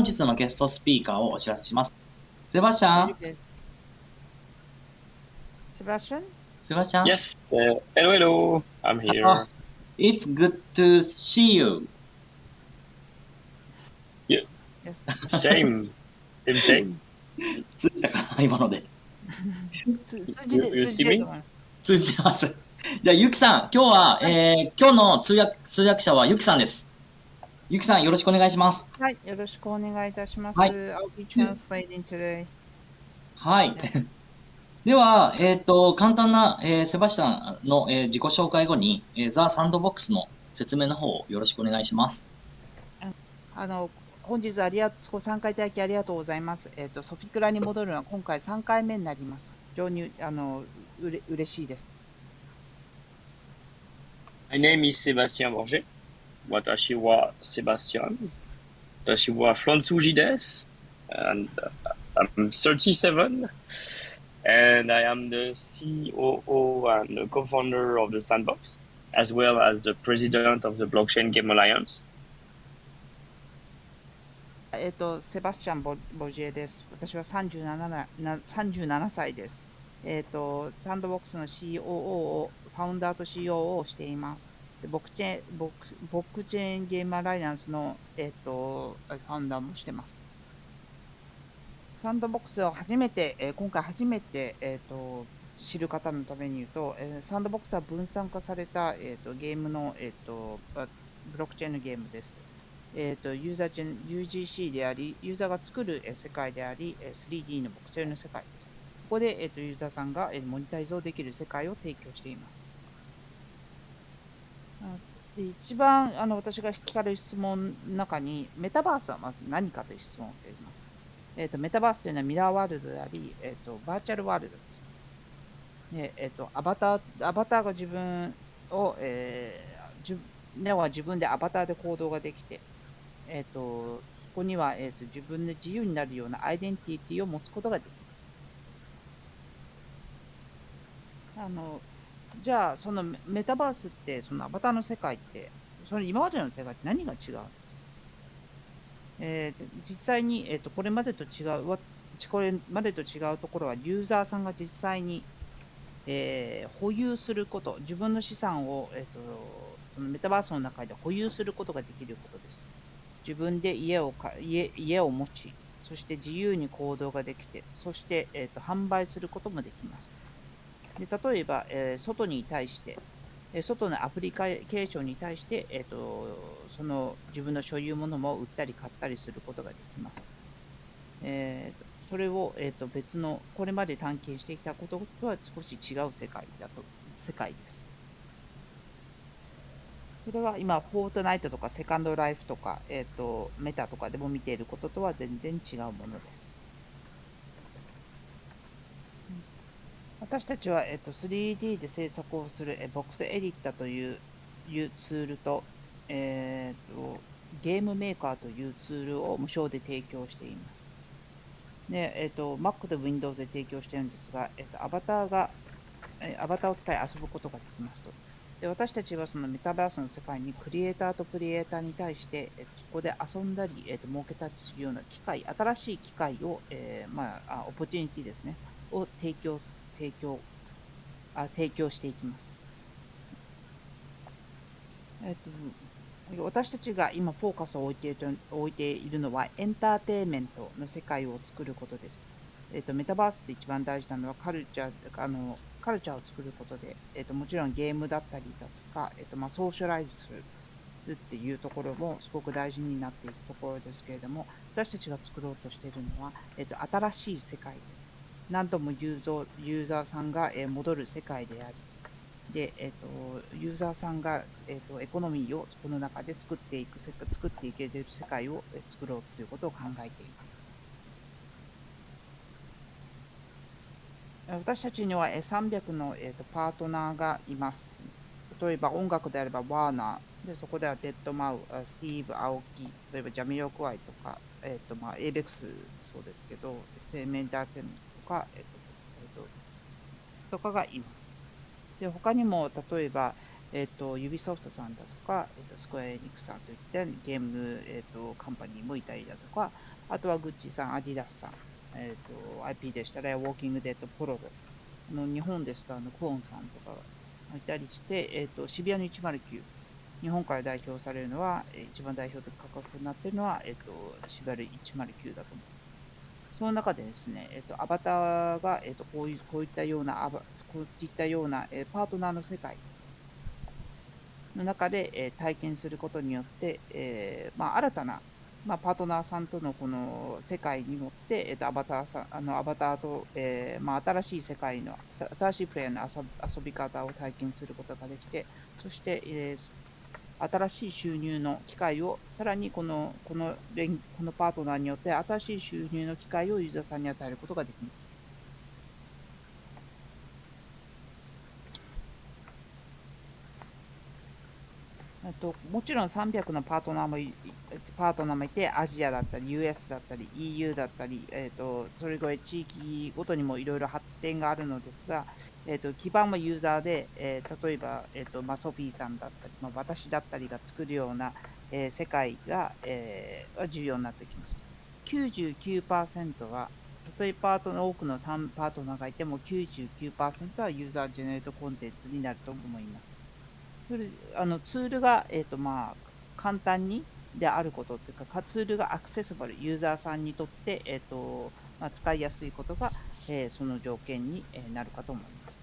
日のゲストスピーカーをお知らせします。セバスチャン Sebastian? セバスチャン Yes. Hello, hello. I'm here. It's good to see you. Yeah, Yes. same. Same. 通じたかな今ので。通じ You, て you 通じ see てる me? と思います。通じてます。じゃあ、ゆきさん、今日は、今日の通訳者はゆきさんです。ゆきさん、よろしくお願いします。はい、よろしくお願いいたします。はい。I'll be translating today. はい。では、簡単な、セバスチャンの、自己紹介後に、ザ・サンドボックスの説明の方をよろしくお願いします。本日ご参加いただきありがとうございます。ソフィクラに戻るのは今回3回目になります。非常に嬉しいです。My name is Sebastien Borger. 私は Sebastien. 私はフランス人です。And I'm 37. And I am the COO and the co-founder of the Sandbox, as well as the president of the Blockchain Game Alliance. セバスチャン・ボジエです。私は37歳です。サンドボックスの COO ファウンダーと COO をしています。でボックチェーンゲームアライアンスの、ファウンダーもしています。サンドボックスを今回初めて、知る方のために言うと、サンドボックスは分散化された、ゲームの、ブロックチェーンのゲームです。ユーザーチェーン UGC であり、ユーザーが作る世界であり、3D のボックスチェーンの世界です。ここで、ユーザーさんがモニタリゾーできる世界を提供しています。で一番私が聞かれる質問の中に、メタバースはまず何かという質問をしています。メタバースというのはミラーワールドであり、バーチャルワールドです。でアバターが自分を、自分でアバターで行動ができて、そこには、自分で自由になるようなアイデンティティを持つことができます。じゃあ、そのメタバースって、そのアバターの世界って、その今までの世界って何が違う？実際に、これまでと違うところは、ユーザーさんが実際に、保有すること、自分の資産を、そのメタバースの中で保有することができることです。自分で家を持ち、そして自由に行動ができて、そして、販売することもできます。で例えば、外に対して、外のアプリケーションに対して、その自分の所有物も売ったり買ったりすることができます。それを、別の、これまで探検してきたこととは少し違う世界です。それは今、フォートナイトとかセカンドライフとか、メタとかでも見ていることとは全然違うものです。私たちは、3D で制作をするボックスエディッタというツールと、ゲームメーカーというツールを無償で提供しています。で、Mac と Windows で提供しているんですが、アバターを使い遊ぶことができますと。で私たちはそのメタバースの世界にクリエイターとクリエイターに対して、そこで遊んだり、儲けたりするような新しい機会を、オポチュニティですね、を提供していきます。私たちが今フォーカスを置いているのはエンターテインメントの世界を作ることです。メタバースで一番大事なのはカルチャーを作ることで、もちろんゲームだったりだとか、ソーシャライズするっていうところもすごく大事になっていくところですけれども、私たちが作ろうとしているのは、新しい世界です。何度もユーザーさんが戻る世界であり、で、ユーザーさんが、エコノミーをこの中で作っていける世界を作ろうということを考えています。私たちには300のパートナーがいます。例えば音楽であればワーナー、でそこではデッドマウ、スティーブ・アオキ、例えばジャミロクワイとか、エイベックスそうですけど、生命ダーテンとか、とかがいます。で他にも例えば、ユビソフトさんだとか、スクエアエニックスさんといったゲーム、カンパニーもいたりだとか、あとはグッチさん、アディダスさん、IP でしたら、ウォーキングデッドプログ、日本ですとコーンさんとかいたりして、渋谷の109、日本から代表されるのは、一番代表的価格になっているのは、渋谷の109だと思う。その中でですね、アバターが、こういったような、パートナーの世界の中で、体験することによって、新たな、パートナーさんとのこの世界に乗って、アバターと、新しい世界の、新しいプレイヤーの遊び方を体験することができて、そして、新しい収入の機会を、さらにこのパートナーによって新しい収入の機会をユーザーさんに与えることができます。もちろん300のパートナーもいて、アジアだったり、US だったり、EU だったり、それぞれ地域ごとにもいろいろ発展があるのですが、基盤はユーザーで、例えば、ソフィーさんだったり、私だったりが作るような、世界が、重要になってきます。99% は、たとえ多くの3パートナーがいても、99% はユーザージェネレートコンテンツになると思います。ツールが、簡単にであることというか、ツールがアクセスブル、ユーザーさんにとって、使いやすいことが、その条件になるかと思います。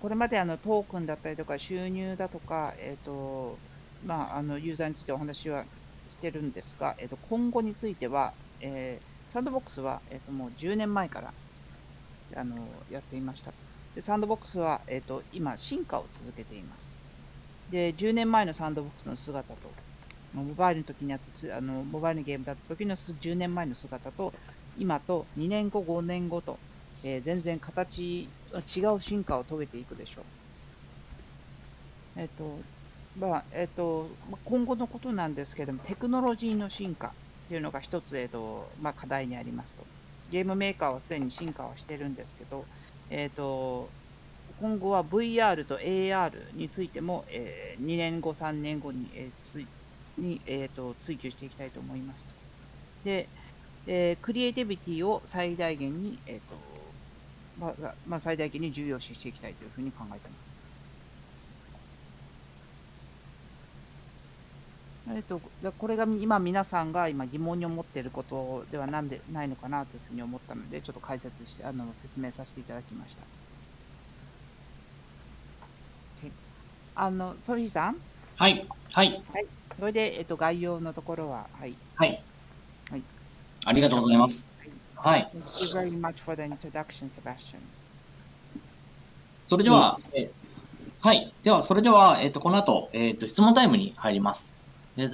これまでトークンだったりとか、収入だとか、ユーザーについてお話はしてるんですが、今後については、サンドボックスは、もう10年前からやっていました。でサンドボックスは、今、進化を続けています。で、10年前のサンドボックスの姿と、モバイルの時にモバイルのゲームだった時の10年前の姿と、今と2年後、5年後と、全然違う進化を遂げていくでしょう。今後のことなんですけれども、テクノロジーの進化というのが一つ、課題にありますと。ゲームメーカーはすでに進化はしてるんですけど、今後は VR と AR についても、2年後、3年後に、追求していきたいと思いますと。で、クリエイティビティを最大限に、最大限に重要視していきたいというふうに考えています。これが今皆さんが今疑問に思っていることではないのかなというふうに思ったので、ちょっと説明させていただきました。ソフィーさん。はい。はい。はい。それで、概要のところは、はい。はい。はい。ありがとうございます。はい。Thank you very much for the introduction, Sebastian. それでは、はい。では、それでは、この後、質問タイムに入ります。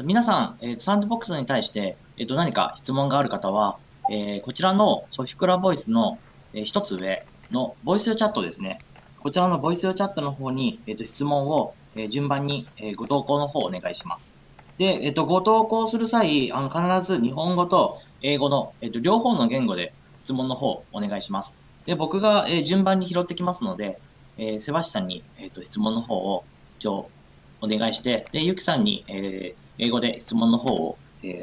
皆さん、サンドボックスに対して、何か質問がある方は、こちらのソフィクラボイスの、一つ上のボイスチャットですね。こちらのボイスチャットの方に、質問を、順番に、ご投稿の方をお願いします。で、ご投稿する際、必ず日本語と英語の、両方の言語で質問の方お願いします。で、僕が、順番に拾ってきますので、セバスチャンに、質問の方をお願いして、で、ユキさんに、英語で質問の方を、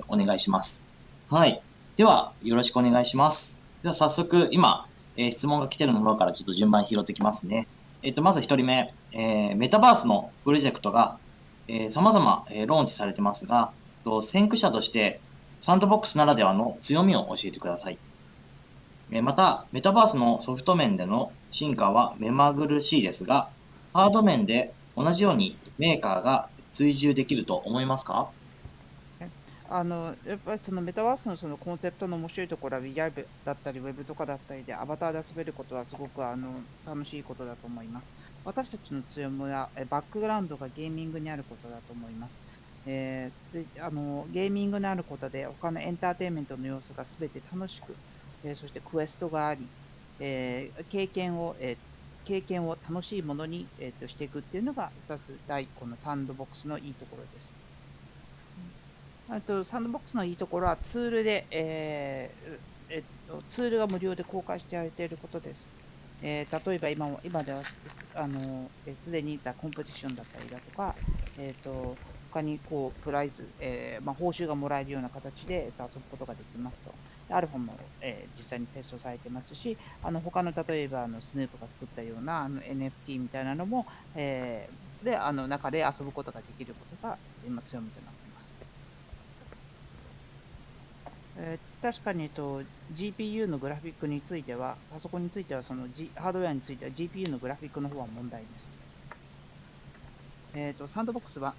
お願いします。はい。では、よろしくお願いします。では、早速、今、質問が来ているものからちょっと順番に拾ってきますね。まず一人目、メタバースのプロジェクトが、様々、ローンチされてますが、先駆者として、サンドボックスならではの強みを教えてください。また、メタバースのソフト面での進化は目まぐるしいですが、ハード面で同じようにメーカーが追従できると思いますか？やっぱりそのメタバースのそのコンセプトの面白いところは VR だったり Web とかだったりでアバターで遊べることはすごく楽しいことだと思います。私たちの強みはバックグラウンドがゲーミングにあることだと思います。ゲーミングにあることで他のエンターテインメントの要素が全て楽しく、そしてクエストがあり、経験を楽しいものに、していくっていうのが2つこのサンドボックスのいいところです。サンドボックスのいいところはツールで、ツールが無料で公開してやれていることです。例えば今ではすでに言ったコンペティションだったりだとか、他にこうプライズ、報酬がもらえるような形で遊ぶことができますと。でアルファも、実際にテストされてますし、他の例えばスヌープが作ったようなNFT みたいなのも、中で遊ぶことができることが今強みとなっています。確かにGPU のグラフィックについては、パソコンについてはハードウェアについては GPU のグラフィックの方は問題です。サンドボックスは、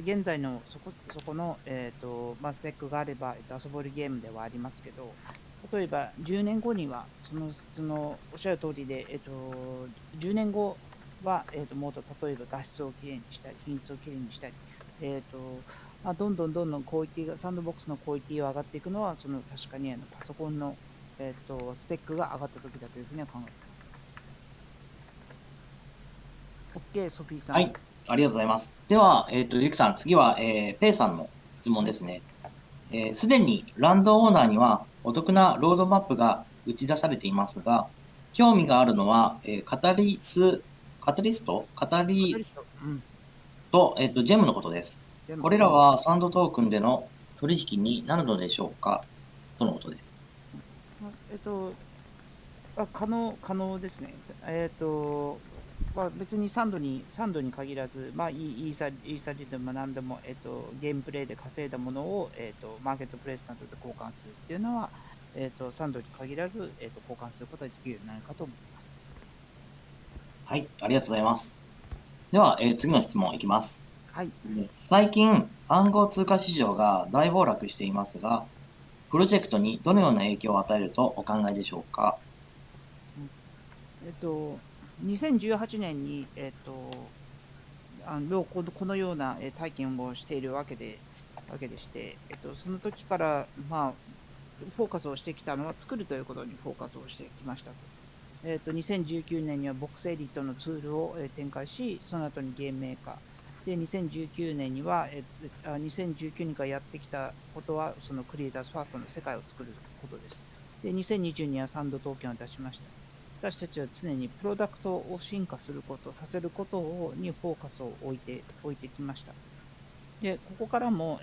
現在のそこの、スペックがあれば、遊べるゲームではありますけど、例えば10年後には、おっしゃる通りで、10年後は、もっと例えば画質をきれいにしたり、品質をきれいにしたり、どんどんクオリティが、サンドボックスのクオリティが上がっていくのは、確かにパソコンの、スペックが上がった時だというふうには考えています。OK、ソフィーさん。はい、ありがとうございます。では、ゆきさん、次は、ペイさんの質問ですね。すでにランドオーナーにはお得なロードマップが打ち出されていますが、興味があるのは、カタリストと、ジェムのことです。これらはサンドトークンでの取引になるのでしょうかとのことです。可能ですね。別にサンドに限らず、イーサリでも何でも、ゲームプレイで稼いだものを、マーケットプレイスなどで交換するっていうのは、サンドに限らず、交換することができるようになるかと思います。はい、ありがとうございます。では、次の質問いきます。はい。最近、暗号通貨市場が大暴落していますが、プロジェクトにどのような影響を与えるとお考えでしょうか。2018年に、このような体験をしているわけでして、その時から、フォーカスをしてきたのは作るということにフォーカスをしてきましたと。2019年にはボックスエディットのツールを展開し、その後にゲームメーカー。で、2019年には、2019年からやってきたことは、そのクリエイターズファーストの世界を作ることです。で、2020年にはサンドトークンを出しました。私たちは常にプロダクトを進化すること、させることにフォーカスを置いてきました。で、ここからも、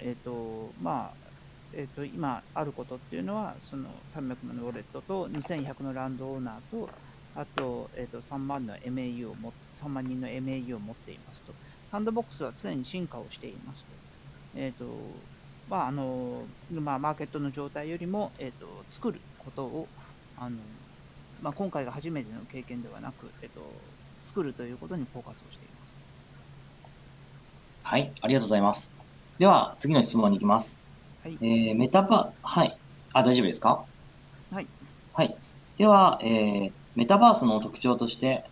今あることっていうのは、その300万のウォレットと2100のランドオーナーと、あと、3万の MAU を3万人の MAU を持っていますと。サンドボックスは常に進化をしていますと。マーケットの状態よりも、作ることを、今回が初めての経験ではなく、作るということにフォーカスをしています。はい、ありがとうございます。では、次の質問に行きます。はい。はい。大丈夫ですか？はい。はい。では、メタバースの特徴として、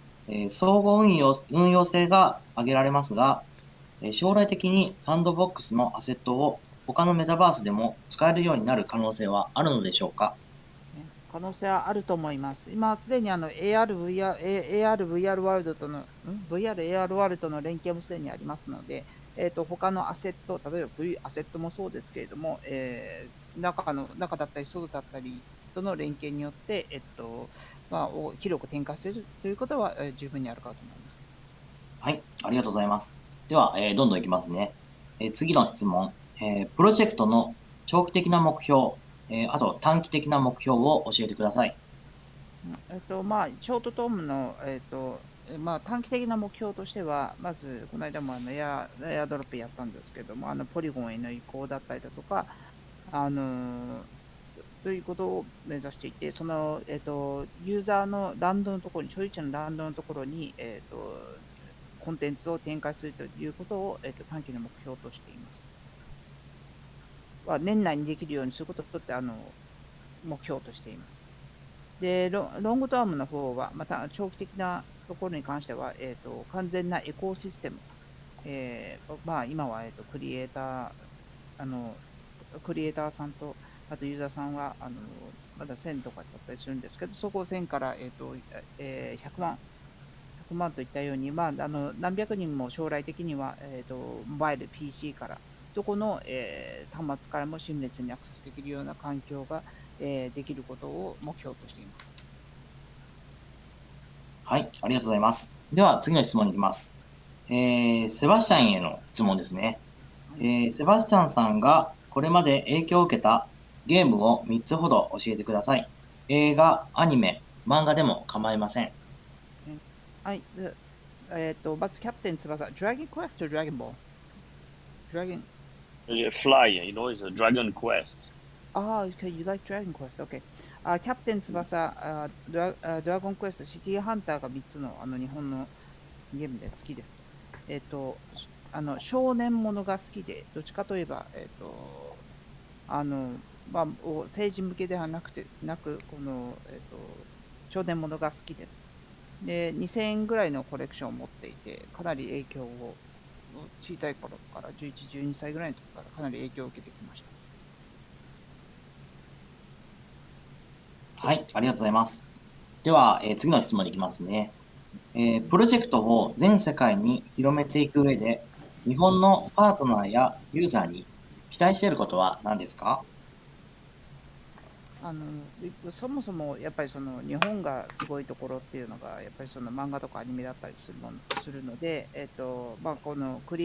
相互運用性が挙げられますが、将来的にサンドボックスのアセットを他のメタバースでも使えるようになる可能性はあるのでしょうか？可能性はあると思います。今すでにAR、VR ワールドとの、VR、AR ワールドの連携もすでにありますので、他のアセット、例えば V アセットもそうですけれども、中だったり外だったりとの連携によって、広く展開するということは、十分にあるかと思います。はい、ありがとうございます。では、どんどんいきますね。次の質問、プロジェクトの長期的な目標、あと短期的な目標を教えてください。ショートトームの、短期的な目標としては、まず、この間もエアドロップやったんですけども、ポリゴンへの移行だったりだとか、ということを目指していて、ユーザーのランドのところに、所有者のランドのところに、コンテンツを展開するということを、短期の目標としています。年内にできるようにすることを目標としています。で、ロングタームの方は、また長期的なところに関しては、完全なエコーシステム、今は、クリエイターさんと、あとユーザーさんは、まだ1000とかだったりするんですけど、そこを1000から、100万といったように、何百人も将来的には、モバイル、PC から、どこの、端末からもシームレスにアクセスできるような環境が、できることを目標としています。はい、ありがとうございます。では次の質問に行きます。セバスチャンへの質問ですね。セバスチャンさんがこれまで影響を受けたゲームを3つほど教えてください。映画、アニメ、漫画でも構いません。はい。まずキャプテン翼、Dragon Quest と Dragon Ball? Dragon. Fly, it's a Dragon Quest. Okay, you like Dragon Quest. Okay. キャプテン翼、ドラゴンクエスト、シティーハンターが3つの日本のゲームで好きです。少年ものが好きで、どっちかといえば、政治向けではなく、少年ものが好きです。で、2000円ぐらいのコレクションを持っていて、かなり影響を、小さい頃から11、12歳ぐらいの時からかなり影響を受けてきました。はい、ありがとうございます。では、次の質問に行きますね。プロジェクトを全世界に広めていく上で、日本のパートナーやユーザーに期待していることは何ですか？そもそもやっぱりその日本がすごいところっていうのがやっぱりその漫画とかアニメだったりするので、このコ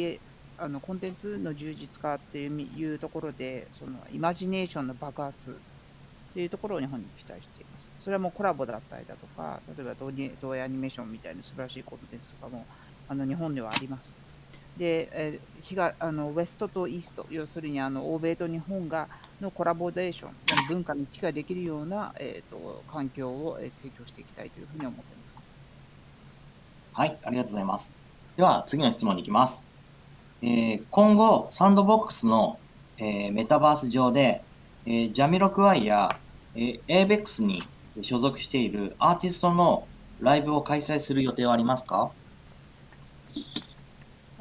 ンテンツの充実化っていうところでそのイマジネーションの爆発っていうところを日本に期待しています。それはもうコラボだったりだとか、例えば同映アニメーションみたいな素晴らしいコンテンツとかも日本ではあります。で、ウエストとイースト、要するに欧米と日本のコラボレーション、文化の行き来ができるような、環境を提供していきたいというふうに思っています。はい、ありがとうございます。では、次の質問に行きます。今後、サンドボックスの、メタバース上で、ジャミロクワイや、ABEX に所属しているアーティストのライブを開催する予定はありますか？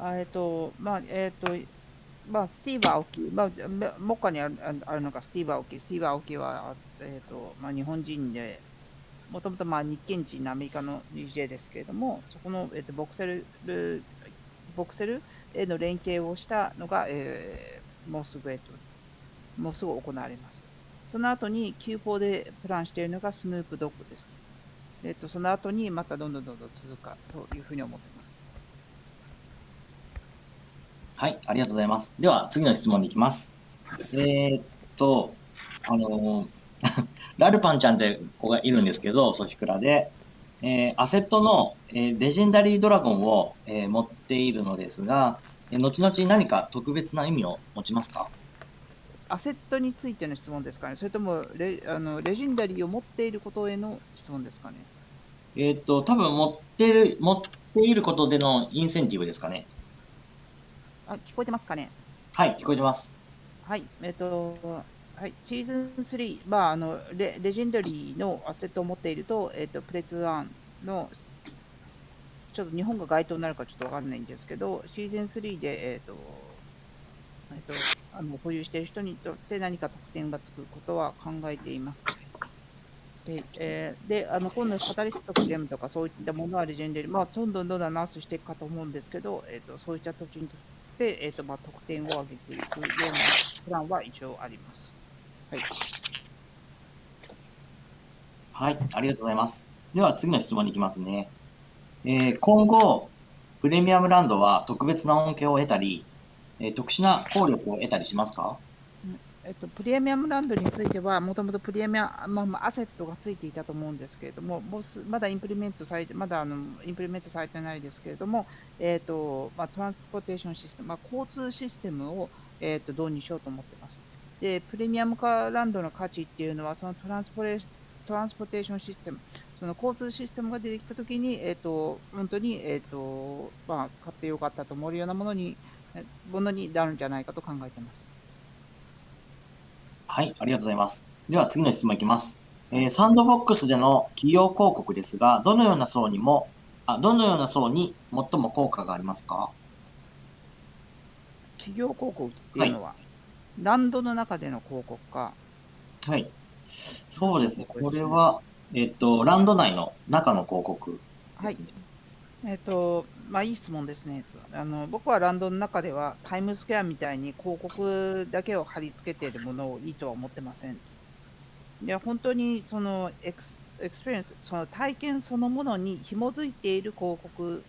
スティーブ・アオキ、目下にあるのがスティーブ・アオキ。スティーブ・アオキは、日本人で、もともと日系人のアメリカの DJ ですけれども、そこの、ボクセルへの連携をしたのが、もうすぐ行われます。その後に Q4 でプランしているのがスヌープドッグです。その後にまたどんどん続くかというふうに思っています。はい、ありがとうございます。では、次の質問に行きます。あのーラルパンちゃんって子がいるんですけど、ソフィクラで、アセットの、レジェンダリードラゴンを、持っているのですが、後々何か特別な意味を持ちますか？アセットについての質問ですかね、それともレジェンダリーを持っていることへの質問ですかね。多分持っていることでのインセンティブですかね。聞こえてますかね。はい、聞こえてます。はい、はい、シーズン3、レジェンダリーのアセットを持っていると、プレイツ1の、ちょっと日本が該当になるかちょっとわかんないんですけど、シーズン3で、保有している人にとって何か特典がつくことは考えています。で、今度、カタリストとかゲームとかそういったものはレジェンダリー、どんどんアナウンスしていくかと思うんですけど、そういった土地にとって、得点を上げていくようなプランは一応あります。はい。はい、ありがとうございます。では次の質問に行きますね。今後、プレミアムランドは特別な恩恵を得たり、特殊な効力を得たりしますか？プレミアムランドについては、もともとプレミアム、アセットがついていたと思うんですけれども、まだインプリメントされてないですけれども、トランスポーテーションシステム、交通システムを、導入しようと思っています。で、プレミアム化ランドの価値っていうのは、そのトランスポテーションシステム、その交通システムが出てきたときに、本当に、買ってよかったと思うようなものになるんじゃないかと考えています。はい、ありがとうございます。では次の質問いきます。サンドボックスでの企業広告ですが、どのような層に最も効果がありますか？企業広告っていうのは、ランドの中での広告か。はい。そうですね。これは、ランド内の中の広告ですね。いい質問ですね。僕はランドの中ではタイムスクエアみたいに広告だけを貼り付けているものをいいとは思ってません。で、本当にそのエクスペリエンス、その体験そのものに紐づいている広告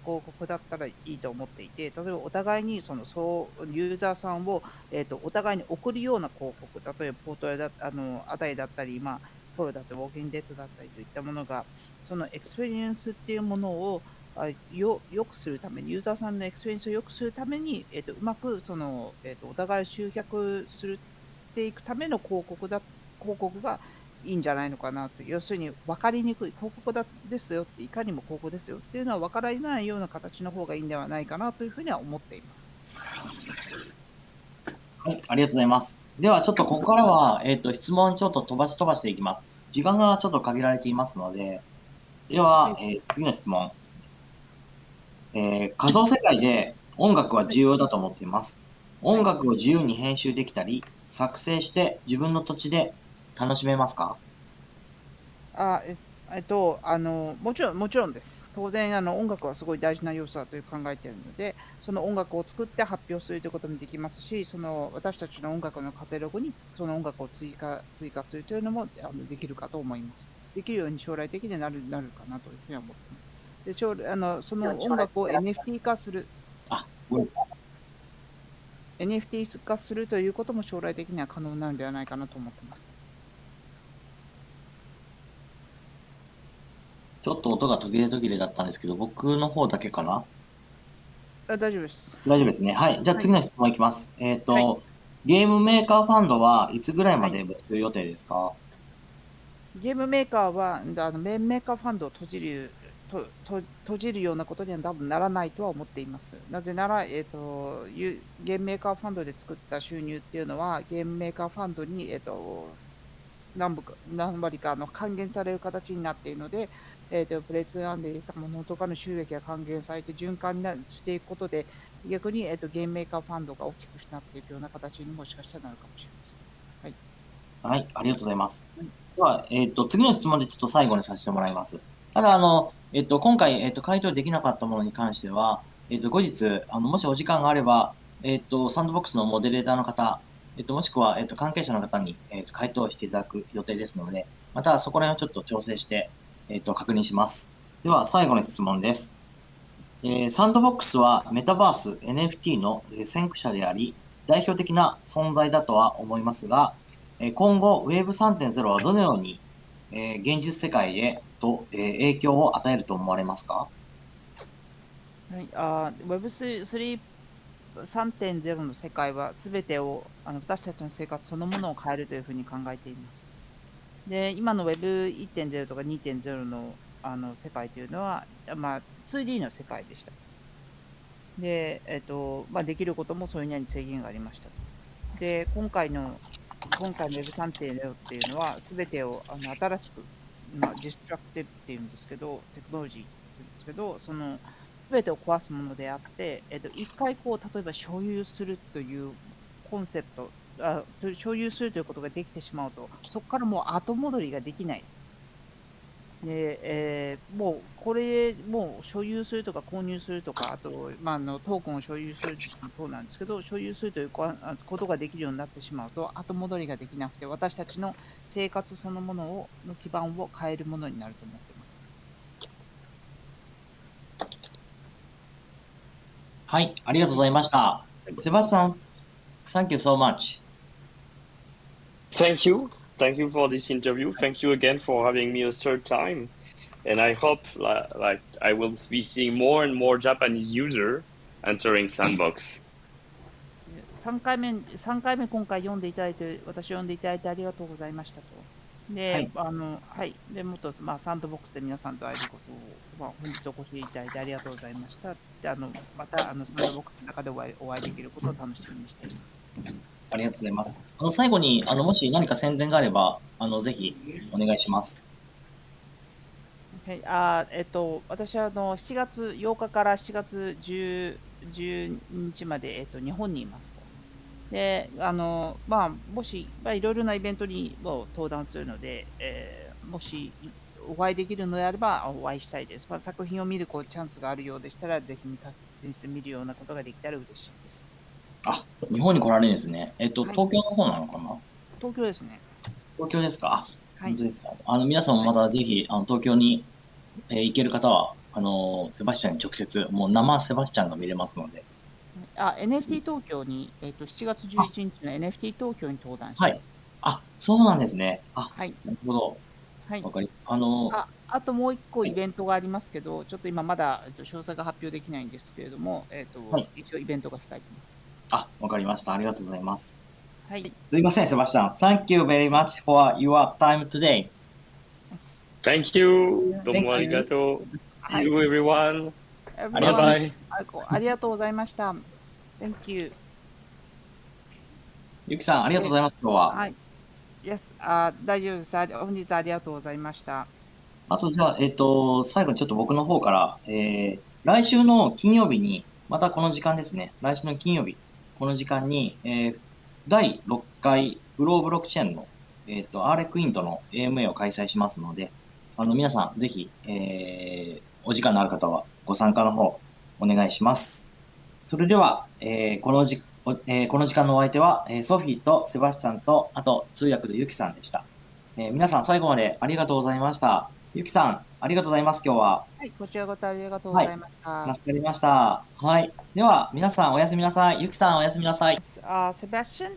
だったらいいと思っていて、例えばお互いにユーザーさんを、お互いに送るような広告、例えばポートレだアダイだったり、フォローだったり、ウォーキングデッドだったりといったものが、そのエクスペリエンスっていうものを良くするために、ユーザーさんのエクスペリエンスを良くするために、うまくお互いを集客していくための広告がいいんじゃないのかなと。要するに分かりにくい、ですよって、いかにも広告ですよっていうのは分からないような形の方がいいんではないかなというふうには思っています。はい、ありがとうございます。では、ちょっとここからは、質問ちょっと飛ばしていきます。時間がちょっと限られていますので、では、次の質問ですね。仮想世界で音楽は重要だと思っています。音楽を自由に編集できたり、作成して自分の土地で楽しめますか？あ、もちろんです。当然、音楽はすごい大事な要素だと考えているので、その音楽を作って発表するということもできますし、私たちの音楽のカタログにその音楽を追加するというのもできるかと思います。できるように将来的になるかなというふうには思っています。で、その音楽を NFT 化する、あ、ごめんなさい。NFT 化するということも将来的には可能なのではないかなと思っています。ちょっと音が途切れだったんですけど、僕の方だけかな？大丈夫です。大丈夫ですね。はい。じゃあ次の質問いきます。はい。ゲームメーカーファンドはいつぐらいまはい。で募集予定ですか？ゲームメーカーは、メーカーファンドを閉じるようなことには多分ならないとは思っています。なぜなら、ゲームメーカーファンドで作った収入っていうのは、ゲームメーカーファンドに、何割か還元される形になっているので、プレイツーアンで得たものとかの収益が還元されて循環していくことで、逆に、ゲームメーカーファンドが大きくなっていくような形にもしかしたらなるかもしれません。はい。はい。ありがとうございます。はい。では、次の質問でちょっと最後にさせてもらいます。ただ、今回、回答できなかったものに関しては、後日、もしお時間があれば、サンドボックスのモデレーターの方、もしくは、関係者の方に、回答していただく予定ですので、またそこら辺をちょっと調整して、確認します。では、最後の質問です。サンドボックスはメタバース NFT の先駆者であり、代表的な存在だとは思いますが、今後 Web3.0 はどのように現実世界へ影響を与えると思われますか？はい、Web3.0 の世界は全てを私たちの生活そのものを変えるというふうに考えています。で、今の Web1.0 とか2.0の、世界というのは、2D の世界でした。で、できることもそれなりに制限がありましたと。で、今回の Web3.0 っていうのは、すべてを新しく、ディストラクティブっていうんですけど、テクノロジーっていうんですけど、すべてを壊すものであって、一回例えば所有するというコンセプト、所有するということができてしまうと、そこからもう後戻りができない。で、もう所有するとか購入するとか、あと、トークンを所有するとしてもそうなんですけど、所有するということができるようになってしまうと、後戻りができなくて、私たちの生活そのものの基盤を変えるものになると思っています。はい、ありがとうございました。セバスチャン、Thank you so much. Thank you. Thank you for this interview. Thank you again for having me a third time. And I hope like I will be seeing more and more Japanese user entering Sandbox. 3回目今回読んでいただいて、私を読んでいただいてありがとうございましたと。で、はい、はい。で、もっと、サンドボックスで皆さんと会えることを、本日お越しいただいてありがとうございました。で、また、サンドボックスの中でお会いできることを楽しみにしています。ありがとうございます。最後に、もし何か宣伝があれば、ぜひお願いします。はい、私は7月8日から7月10日まで、日本にいますと。で、もし、いろいろなイベントにも登壇するので、もしお会いできるのであればお会いしたいです。作品を見るチャンスがあるようでしたら、ぜひ見るようなことができたら嬉しいです。あ、日本に来られるんですね。はい、東京の方なのかな？東京ですね。東京ですか？はい。本当ですか。皆さんもまたぜひ、東京に、行ける方は、セバスチャンに直接、もう生セバスチャンが見れますので。NFT 東京に、7月11あ、日の NFT 東京に登壇しはい。ます。あ、そうなんですね。あ、はい。なるほど。はい。わかり、あともう一個イはい。ベントがありますけど、ちょっと今まだ、詳細が発表できないんですけれども、はい。一応イベントが控えてます。あ、わかりました。ありがとうございます。はい。すいません、セバスチャン。Thank you very much for your time today. Thank you. どう Thank もありが you. とう。See はい。you everyone. ありが Bye とうござい Everyone、ます。bye. ありがとうございました。Thank you。ゆきさん、ありがとうございます、今日は。はい。Yes、大丈夫です。本日ありがとうございました。あと、じゃあ、最後にちょっと僕の方から、来週の金曜日に、またこの時間ですね。来週の金曜日、この時間に、第6回フローブロックチェーンの、アーレクイントの AMA を開催しますので、皆さん、ぜひ、お時間のある方はご参加の方、お願いします。それでは、この時間のお相手は、ソフィーとセバスチャンと、あと通訳のユキさんでした。皆さん最後までありがとうございました。ゆきさん、ありがとうございます、今日は。はい、こちらこそありがとうごはい。ざいました。助かりました。はい。では、皆さんおやすみなさい。ゆきさんおやすみなさい。Sebastian,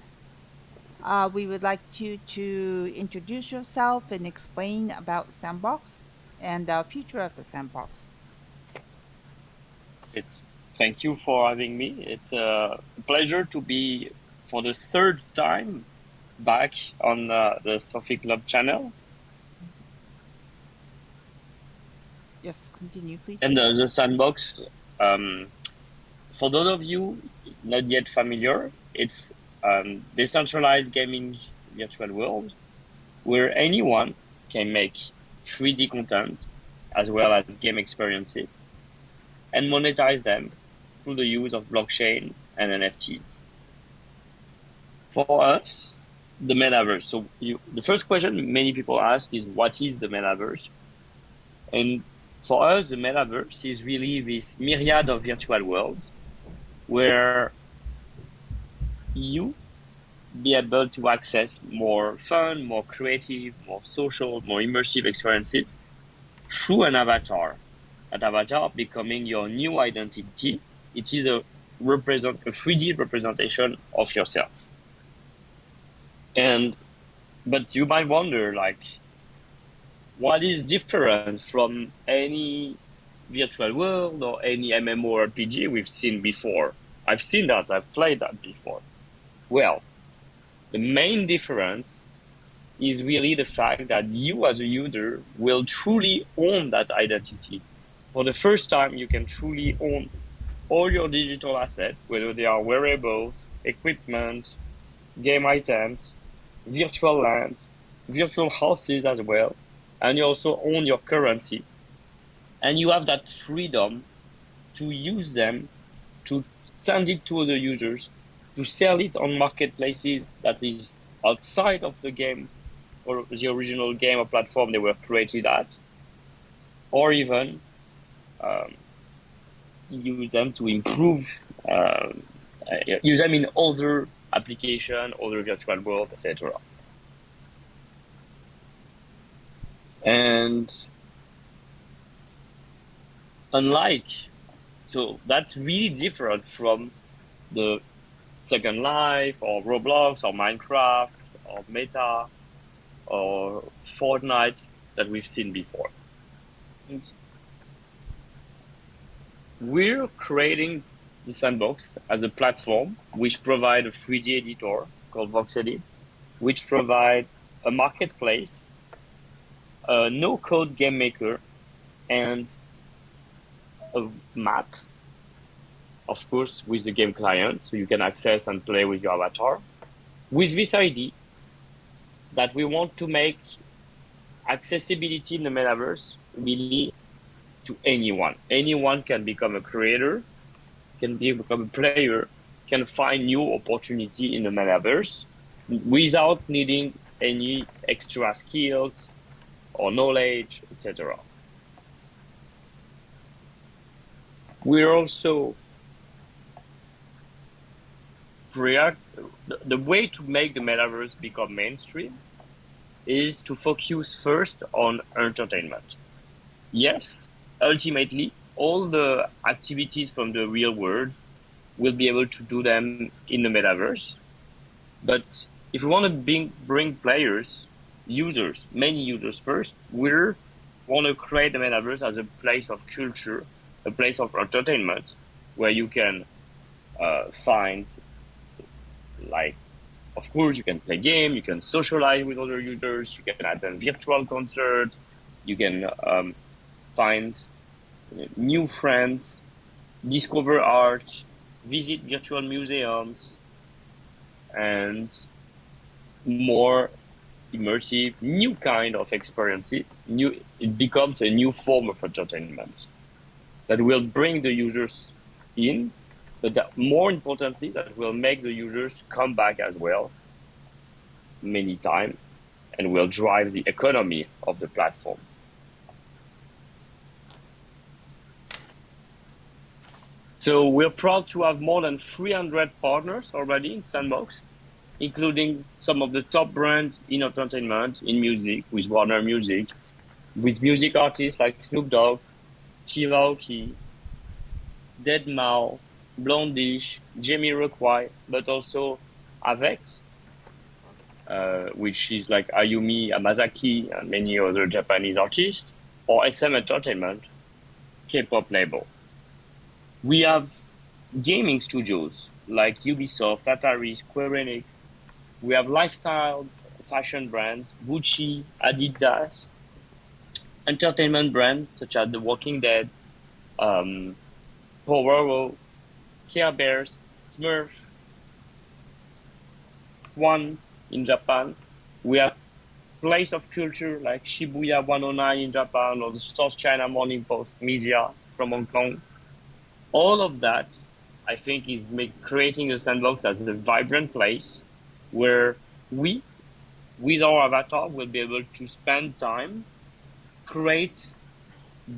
we would like you to introduce yourself and explain about Sandbox and the future of the Sandbox. Thank you for having me. It's a pleasure to be for the third time back on the Sophie Club channel. Yes, continue, please. And the Sandbox, for those of you not yet familiar, it's decentralized gaming virtual world where anyone can make 3D content as well as game experiences and monetize them through the use of blockchain and NFTs. For us, the metaverse. So the first question many people ask is, what is the metaverse? And for us, the metaverse is really this myriad of virtual worlds where you be able to access more fun, more creative, more social, more immersive experiences through an avatar. That avatar becoming your new identity. It is a 3D representation of yourself. But you might wonder, like, what is different from any virtual world or any MMORPG we've seen before? I've seen that, I've played that before. Well, the main difference is really the fact that you as a user will truly own that identity. For the first time, you can truly own all your digital assets, whether they are wearables, equipment, game items, virtual lands, virtual houses as well, and you also own your currency. And you have that freedom to use them, to send it to other users, to sell it on marketplaces that is outside of the game or the original game or platform they were created at, or even use them to improve, use them in other application, other virtual world, etc. And so that's really different from the Second Life or Roblox or Minecraft or Meta or Fortnite that we've seen before. And we're creating the Sandbox as a platform which provide a 3D editor called VoxEdit, which provide a marketplace, a no-code game maker, and a map, of course, with the game client, so you can access and play with your avatar, with this idea that we want to make accessibility in the metaverse really to anyone. Anyone can become a creator, can become a player, can find new opportunity in the metaverse without needing any extra skills or knowledge, etc. We're also the way to make the metaverse become mainstream is to focus first on entertainment. Yes, ultimately, all the activities from the real world will be able to do them in the metaverse. But if we want to bring players, users, many users first, we want to create the metaverse as a place of culture, a place of entertainment, where you can find, like, of course, you can play game, you can socialize with other users, you can attend virtual concerts, you can find new friends, discover art, visit virtual museums, and more immersive, new kind of experiences. It becomes a new form of entertainment that will bring the users in, but that, more importantly, that will make the users come back as well many times and will drive the economy of the platform. So we're proud to have more than 300 partners already in Sandbox, including some of the top brands in entertainment, in music, with Warner Music, with music artists like Snoop Dogg, Karaoke, Deadmau, Blondish, Jamiroquai, but also Avex, which is like Ayumi Yamazaki and many other Japanese artists, or SM Entertainment, K-pop label. We have gaming studios like Ubisoft, Atari, Square Enix. We have lifestyle fashion brands, Gucci, Adidas, entertainment brands such as The Walking Dead, Pororo, Care Bears, Smurf, One in Japan. We have place of culture like Shibuya 109 in Japan or the South China Morning Post media from Hong Kong. All of that, I think, is creating a sandbox as a vibrant place where we, with our avatar, will be able to spend time, create,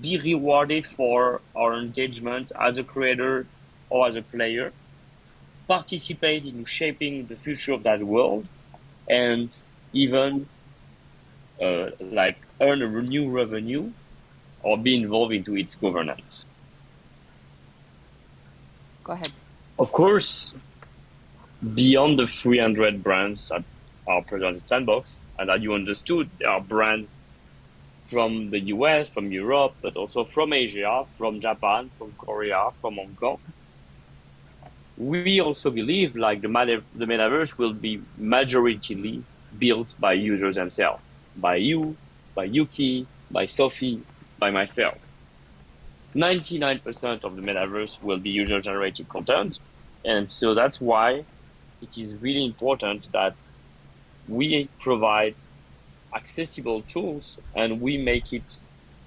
be rewarded for our engagement as a creator or as a player, participate in shaping the future of that world, and even like earn a new revenue or be involved into its governance. Go ahead. Of course, beyond the 300 brands that are present at Sandbox, and that you understood, there are brands from the US, from Europe, but also from Asia, from Japan, from Korea, from Hong Kong. We also believe like the metaverse will be majoritarily built by users themselves, by you, by Yuki, by Sophie, by myself. 99% of the metaverse will be user-generated content, and so that's why it is really important that we provide accessible tools and we make it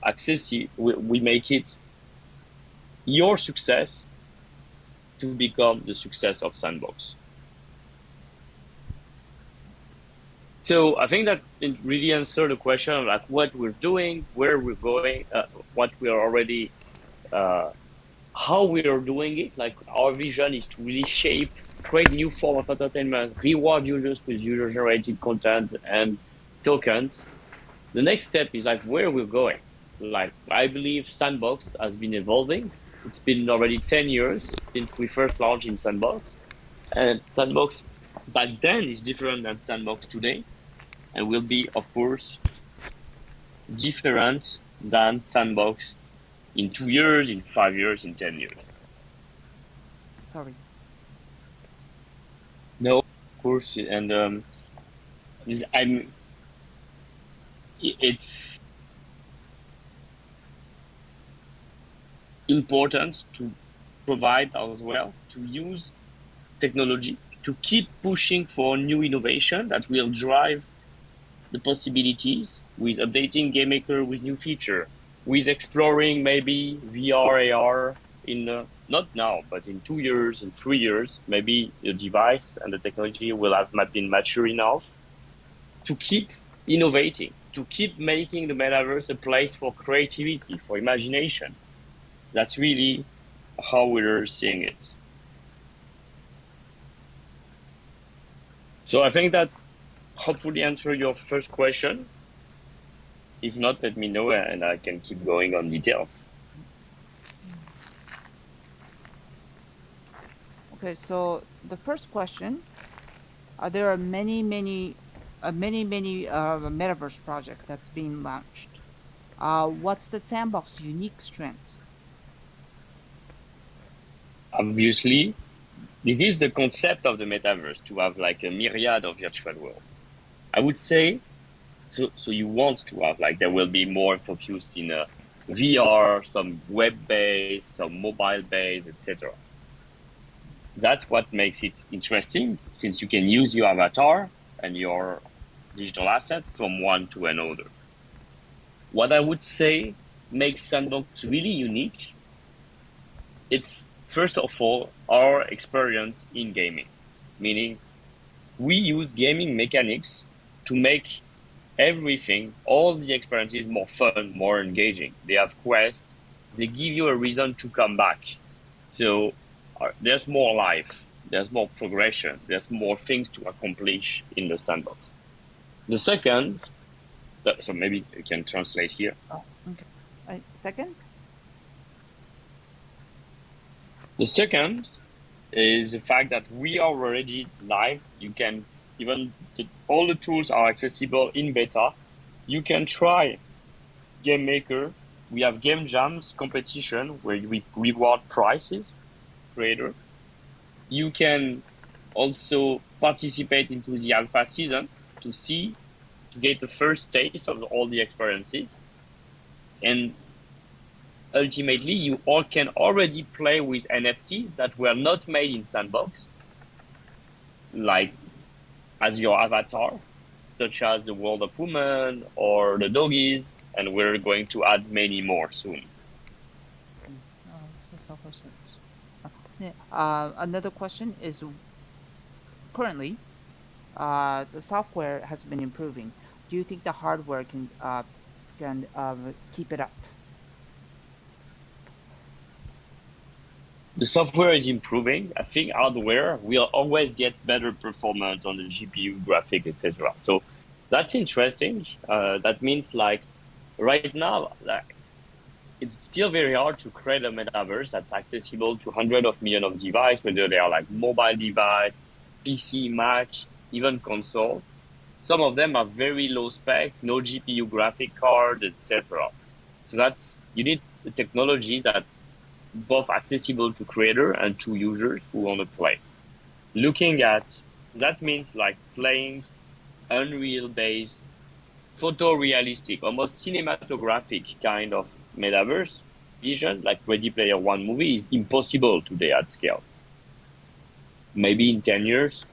accessible. We make it your success to become the success of Sandbox. So I think that it really answered the question of like what we're doing, where we're going, what we are already, how we are doing it. Like our vision is to really shape, create new form of entertainment, reward users with user-generated content and tokens. The next step is like where we're going. Like I believe Sandbox has been evolving. It's been already 10 years since we first launched in Sandbox, and Sandbox back then is different than Sandbox today, and will be, of course, different than Sandbox in 2 years, in 5 years, in 10 years. Sorry. No, of course, and it's important to provide as well, to use technology, to keep pushing for new innovation that will drive the possibilities with updating GameMaker with new feature, with exploring maybe VR, AR in, not now, but in 2 years, in 3 years, maybe the device and the technology will have been mature enough to keep innovating, to keep making the metaverse a place for creativity, for imagination. That's really how we're seeing it. So I think that hopefully answer your first question. If not, let me know and I can keep going on details. Okay, so the first question, there are many metaverse projects that's being launched. What's the Sandbox unique strength? Obviously, this is the concept of the metaverse, to have like a myriad of virtual worlds. I would say, so you want to have like, there will be more focused in VR, some web-based, some mobile-based, etc. That's what makes it interesting, since you can use your avatar and your digital asset from one to another. What I would say makes Sandbox really unique, it's first of all our experience in gaming, meaning we use gaming mechanics to make everything, all the experiences more fun, more engaging. They have quests, they give you a reason to come back. So there's more life, there's more progression, there's more things to accomplish in the sandbox. The second, so maybe you can translate here. Oh, okay. Second? The second is the fact that we are already live. You can even, all the tools are accessible in beta. You can try Game Maker. We have game jams competition where we reward prizes, creator. You can also participate into the alpha season to get the first taste of all the experiences. And ultimately, you all can already play with NFTs that were not made in Sandbox, like as your avatar, such as the World of Women or the doggies, and we're going to add many more soon. Another question is, currently, the software has been improving. Do you think the hardware can keep it up? The software is improving. I think hardware will always get better performance on the GPU, graphic, etc. So that's interesting. That means like right now, like it's still very hard to create a metaverse that's accessible to hundreds of millions of devices, whether they are like mobile device, PC, Mac, even console. Some of them are very low specs, no GPU graphic card, etc. So you need a technology that's both accessible to creator and to users who want to play. Looking at that means like playing Unreal based, photorealistic, almost cinematographic kind of metaverse vision, like Ready Player One movie, is impossible today at scale. Maybe in 10 years,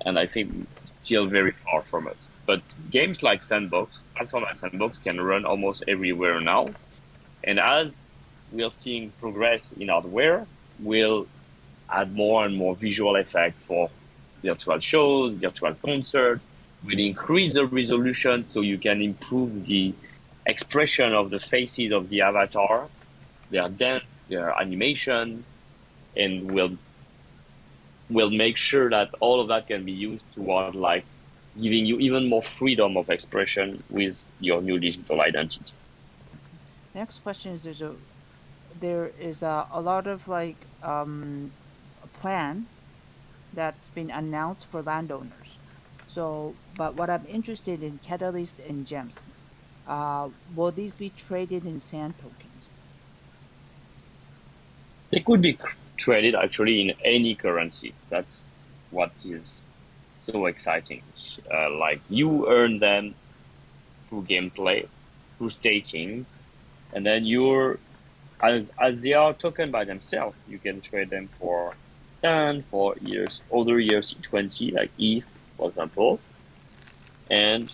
and I think still very far from us. But games like Sandbox, platform like Sandbox, can run almost everywhere now. And as we're seeing progress in hardware, we'll add more and more visual effect for virtual shows, virtual concerts. We'll increase the resolution so you can improve the expression of the faces of the avatar, their dance, their animation, and we'll make sure that all of that can be used toward like giving you even more freedom of expression with your new digital identity. Next question is, there is a lot of a plan that's been announced for landowners. So, but what I'm interested in, Catalyst and Gems, will these be traded in sand tokens? They could be traded actually in any currency. That's what is so exciting. Like you earn them through gameplay, through staking, and then as they are token by themselves, you can trade them for 10, for years, other years 20, like ETH, for example, and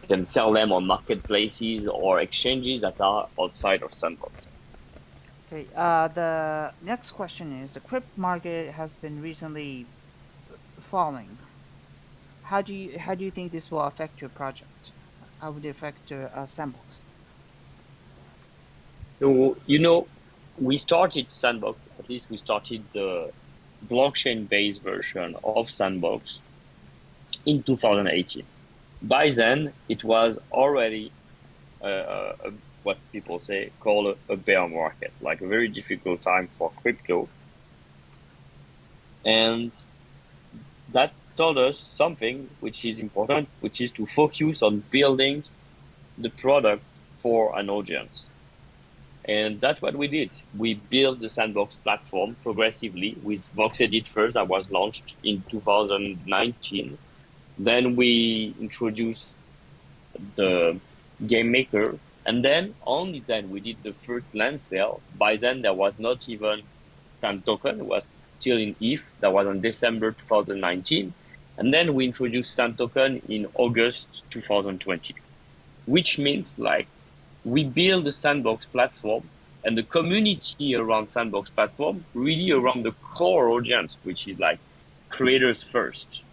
can sell them on marketplaces or exchanges that are outside of Sandbox. Okay. The next question is, the crypto market has been recently falling. How do you think this will affect your project? How would it affect your Sandbox? So, we started Sandbox, at least we started the blockchain-based version of Sandbox in 2018. By then, it was already what people say call a bear market, like a very difficult time for crypto. And that told us something which is important, which is to focus on building the product for an audience. And that's what we did. We built the Sandbox platform progressively with VoxEdit first, that was launched in 2019. Then we introduced the game maker, and then only then we did the first land sale. By then there was not even Sand token, it was still in ETH. That was in December 2019. And then we introduced Sand token in August 2020, which means like we build the Sandbox platform and the community around Sandbox platform really around the core audience, which is like creators first.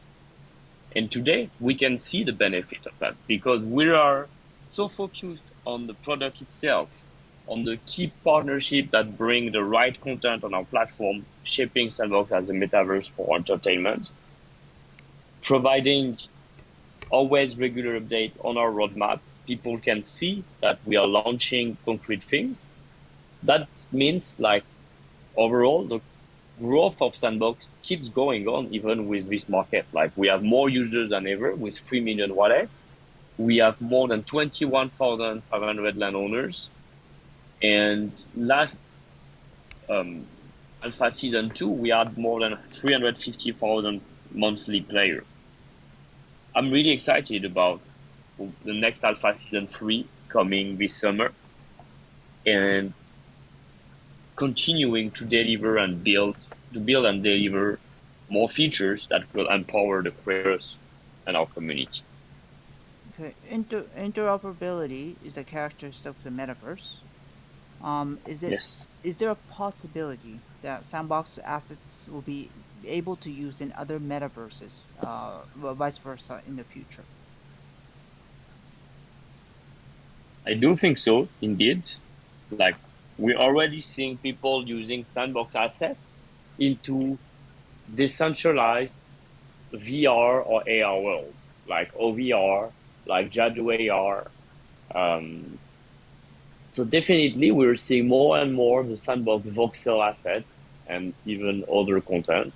And today we can see the benefit of that because we are so focused on the product itself, on the key partnership that bring the right content on our platform, shaping Sandbox as a metaverse for entertainment, providing always regular update on our roadmap. People can see that we are launching concrete things. That means like overall the growth of Sandbox keeps going on even with this market. Like we have more users than ever with 3 million wallets. We have more than 21,500 landowners. And last Alpha Season 2, we had more than 350,000 monthly players. I'm really excited about the next Alpha Season 3 coming this summer and continuing to deliver and build and deliver more features that will empower the creators and our community. Okay, interoperability is a characteristic of the metaverse. Yes. Is there a possibility that Sandbox assets will be able to use in other metaverses, vice versa in the future? I do think so, indeed. Like we're already seeing people using Sandbox assets into decentralized VR or AR world, like OVR, like Jadu AR. So definitely we're seeing more and more of the Sandbox voxel assets and even other content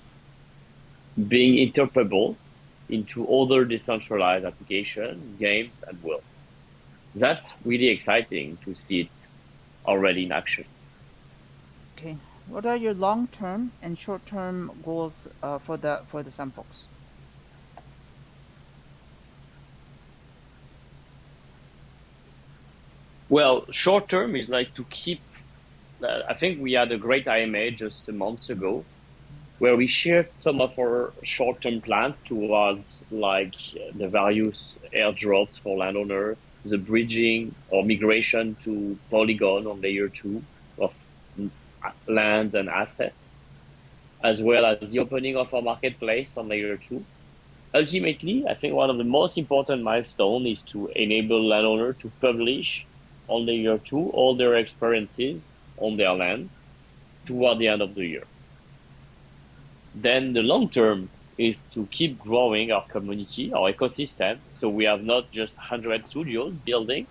being interoperable into other decentralized applications, games, and worlds. That's really exciting to see it already in action. Okay, what are your long-term and short-term goals for the Sandbox? Well, short term is like to keep. I think we had a great IMA just a month ago, where we shared some of our short-term plans towards like the various airdrops for landowner, the bridging or migration to Polygon on layer 2 of land and assets, as well as the opening of our marketplace on layer 2. Ultimately, I think one of the most important milestones is to enable landowner to publish on layer 2 all their experiences on their land toward the end of the year. Then the long term is to keep growing our community, our ecosystem. So we have not just 100 studios building,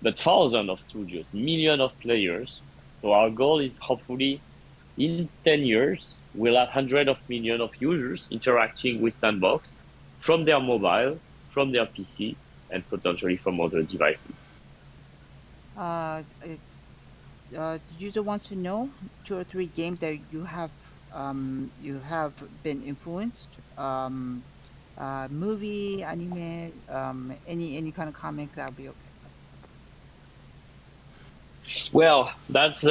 but thousands of studios, millions of players. So our goal is hopefully in 10 years, we'll have hundreds of millions of users interacting with Sandbox from their mobile, from their PC, and potentially from other devices. The user wants to know 2 or 3 games that you have been influenced. Movie, anime, any kind of comic that would be okay. Well, that's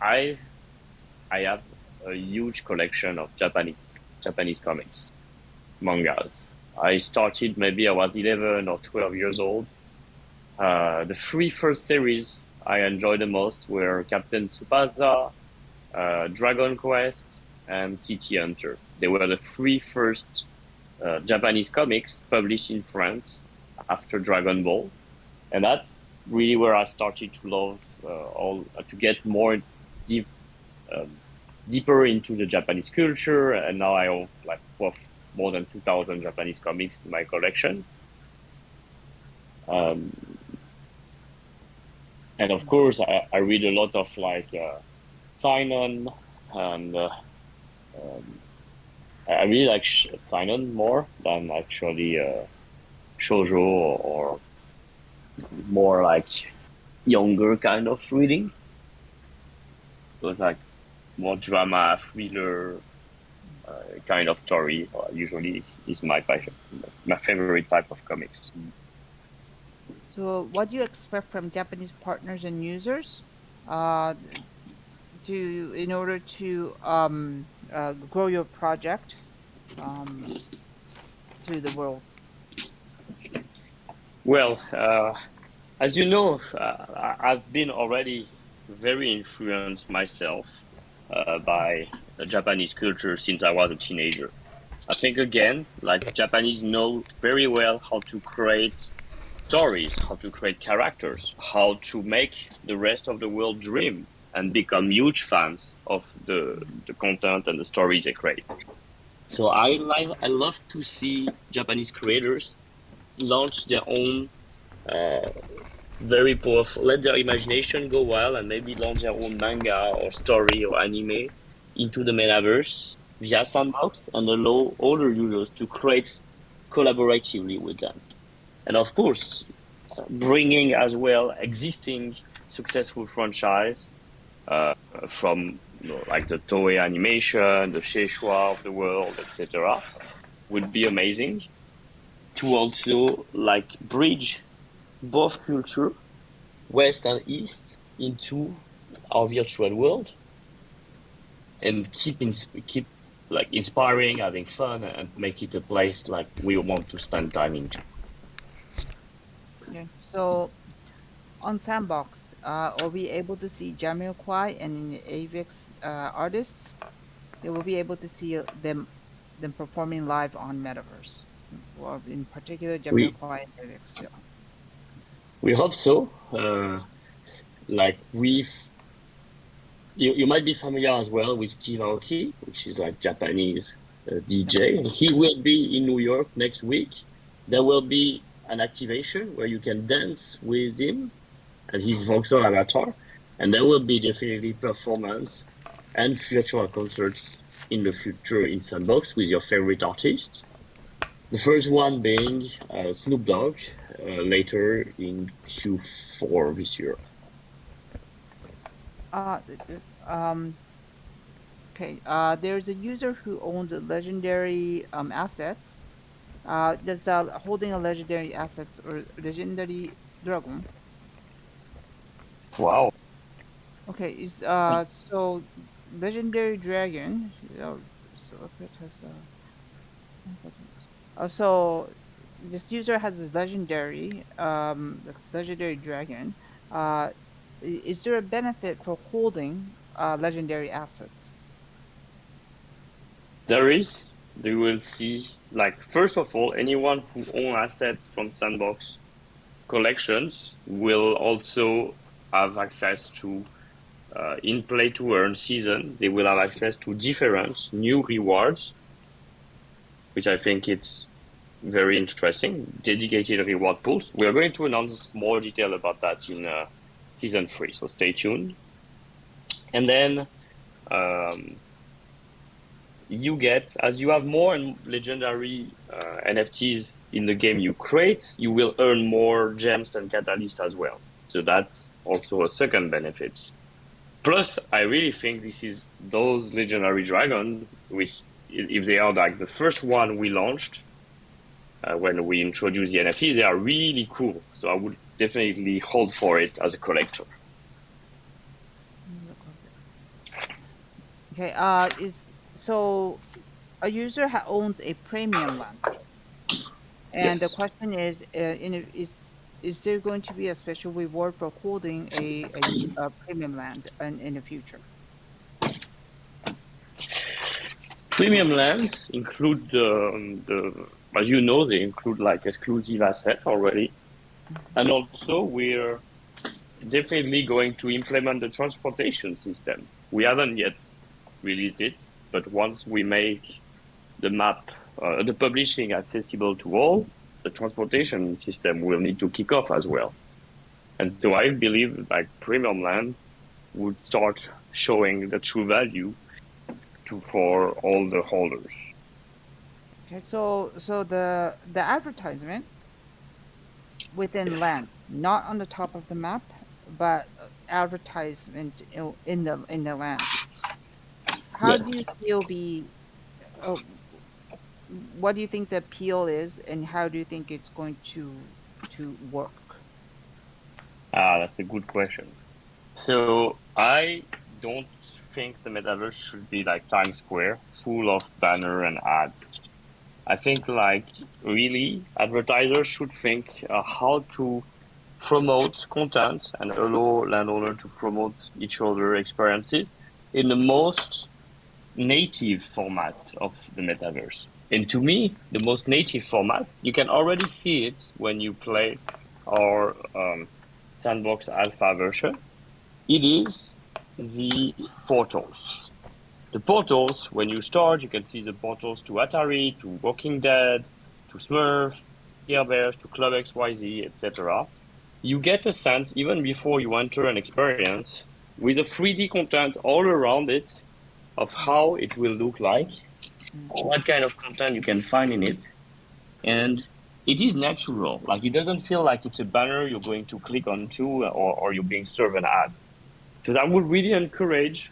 I have a huge collection of Japanese comics, mangas. I started maybe I was 11 or 12 years old. The 3 first series I enjoyed the most were Captain Tsubasa, Dragon Quest, and City Hunter. They were the 3 first Japanese comics published in France after Dragon Ball, and that's really where I started to love to get more deep deeper into the Japanese culture, and now I own like more than 2,000 Japanese comics in my collection. And of course, I read a lot of like seinen, and I really like seinen more than actually shoujo or more like younger kind of reading. It was like more drama, thriller kind of story. Usually is my passion, my favorite type of comics. So, what do you expect from Japanese partners and users uh, in order to grow your project to the world? Well, as you know, I've been already very influenced myself by the Japanese culture since I was a teenager. I think again, like Japanese know very well how to create stories, how to create characters, how to make the rest of the world dream and become huge fans of the content and the stories they create. So I love to see Japanese creators launch their own very powerful, let their imagination go wild and maybe launch their own manga or story or anime into the metaverse via Sandbox and allow older users to create collaboratively with them. And of course, bringing as well existing successful franchise from like the Toei animation, the Szechuan of the world, etc., would be amazing to also like bridge both culture, West and East, into our virtual world, and keep like inspiring, having fun, and make it a place like we want to spend time into. Okay. So, on Sandbox, are we able to see Jamiroquai and the AVX artists? They will be able to see them performing live on Metaverse. Well, in particular, We Jamiroquai and AVX. Yeah. we hope so. Like you might be familiar as well with Steve Aoki, which is like Japanese DJ. He will be in New York next week. There will be an activation where you can dance with him and his voxel avatar, and there will be definitely performance and virtual concerts in the future in Sandbox with your favorite artists. The first one being Snoop Dogg later in Q4 this year. Uh, um, okay. There's a user who owns a legendary assets. Does holding a legendary assets or legendary dragon? Wow. Okay. Is so legendary dragon. So if it has so this user has this legendary that's legendary dragon. Uh, is there a benefit for holding legendary assets? There is. You will see, like, first of all, anyone who owns assets from Sandbox collections will also have access to, in play to earn season, they will have access to different new rewards, which I think it's very interesting, dedicated reward pools. We are going to announce more detail about that in season 3, so stay tuned. And then you get, as you have more and legendary NFTs in the game you create, you will earn more gems and catalysts as well. So that's also a second benefit. Plus, I really think this is those legendary dragons, which if they are like the first one we launched when we introduced the NFT, they are really cool. So I would definitely hold for it as a collector. Okay. Is so a user owns a premium land, and the Yes. question is, is there going to be a special reward for holding a premium land in the future? Premium lands include as you know, they include like exclusive assets already. And also we're definitely going to implement the transportation system. We haven't yet released it, but once we make the map, the publishing accessible to all, the transportation system will need to kick off as well. And so I believe like premium land would start showing the true value for all the holders. Okay, so the advertisement within land, not on the top of the map, but advertisement in the land. How do you still be? Uh, what do you think the appeal is, and how do you think it's going to work? That's a good question. So I don't think the metaverse should be like Times Square, full of banner and ads. I think like really advertisers should think how to promote content and allow landowners to promote each other experiences in the most native format of the metaverse. And to me, the most native format, you can already see it when you play our Sandbox alpha version. It is the portals. The portals, when you start, you can see the portals to Atari, to Walking Dead, to Smurf, Care Bears, to Club XYZ, etc. You get a sense, even before you enter an experience, with a 3D content all around it, of how it will look like, what kind of content you can find in it. And it is natural. Like it doesn't feel like it's a banner you're going to click onto or you're being served an ad. So I would really encourage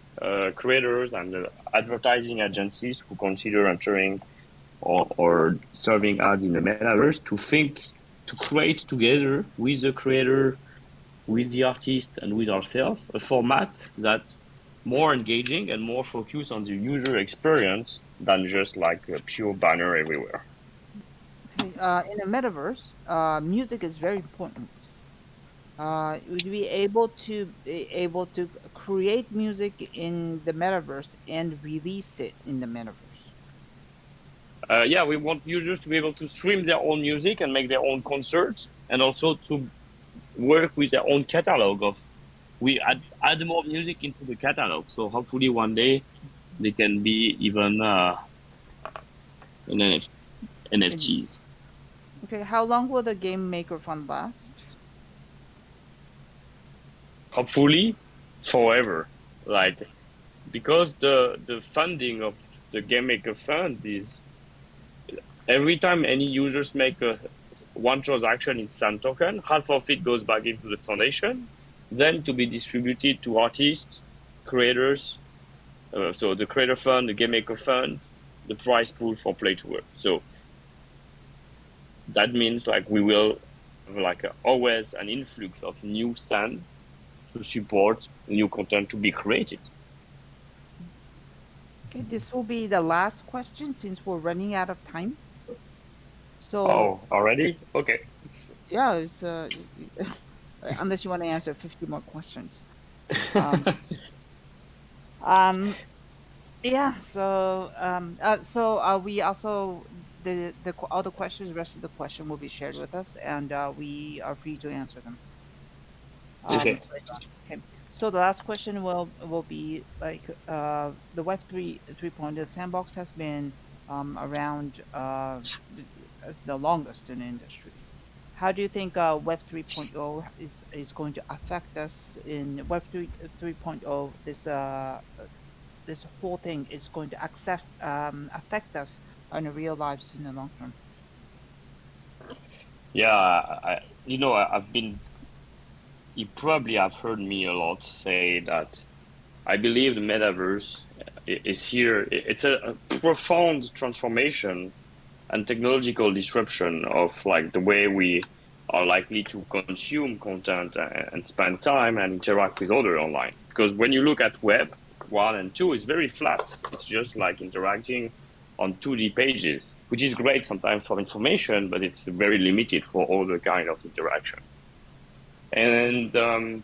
creators and advertising agencies who consider entering or serving ads in the metaverse to think, to create together with the creator, with the artist, and with ourselves a format that's more engaging and more focused on the user experience than just like a pure banner everywhere. Okay, in the metaverse, music is very important. Would you be able to create music in the metaverse and release it in the metaverse? Yeah, we want users to be able to stream their own music and make their own concerts, and also to work with their own catalog of. We add more music into the catalog, so hopefully one day they can be even an NFTs. Okay, how long will the Game Maker Fund last? Hopefully, forever. Like because the funding of the Game Maker Fund is every time any users make one transaction in Sand token, half of it goes back into the foundation, then to be distributed to artists, creators. So the creator fund, the game maker fund, the prize pool for play to work. So that means like we will have like always an influx of new sand to support new content to be created. Okay, this will be the last question since we're running out of time. So Oh, already? Okay. yeah, it's unless you want to answer 50 more questions. Yeah. So we also all the questions, rest of the question will be shared with us, and we are free to answer them. Okay. Okay. So the last question will be like the Web 3.0 the sandbox has been around the longest in the industry. How do you think Web 3.0 is going to affect us in Web 3.0? This whole thing is going to affect us in our real lives in the long term. Yeah, I've been. You probably have heard me a lot say that I believe the metaverse is here. It's a profound transformation and technological disruption of like the way we are likely to consume content and spend time and interact with other online. Because when you look at web 1 and 2, it's very flat. It's just like interacting on 2D pages, which is great sometimes for information, but it's very limited for other kind of interaction. And the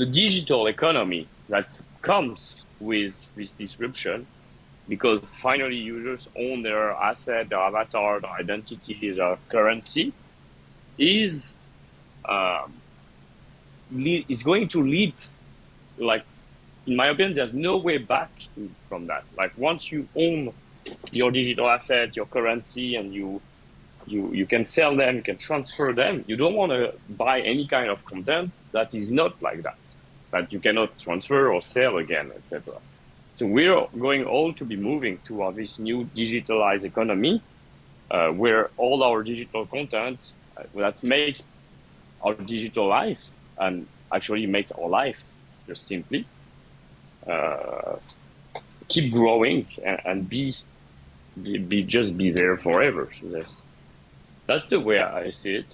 digital economy that comes with this disruption, because finally users own their asset, their avatar, their identity, their currency, is going to lead like in my opinion, there's no way back from that. Like once you own your digital asset, your currency, and you can sell them, you can transfer them. You don't want to buy any kind of content that is not like that you cannot transfer or sell again, etc. So we're going all to be moving toward this new digitalized economy, where all our digital content that makes our digital life and actually makes our life just simply keep growing and be there forever. So that's the way I see it.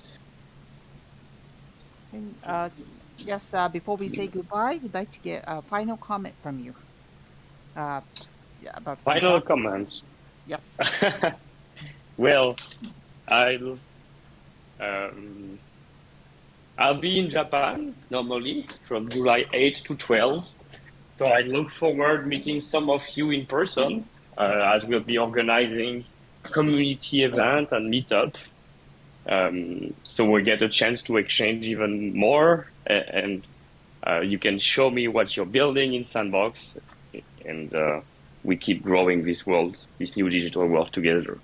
And, yes, before we say goodbye, we'd like to get a final comment from you. Yeah, about Final comments. Yes. Well, I'll be in Japan normally from July 8 to 12. So I look forward meeting some of you in person as we'll be organizing community event and meetup. So we'll get a chance to exchange even more, and you can show me what you're building in Sandbox, and we keep growing this world, this new digital world together.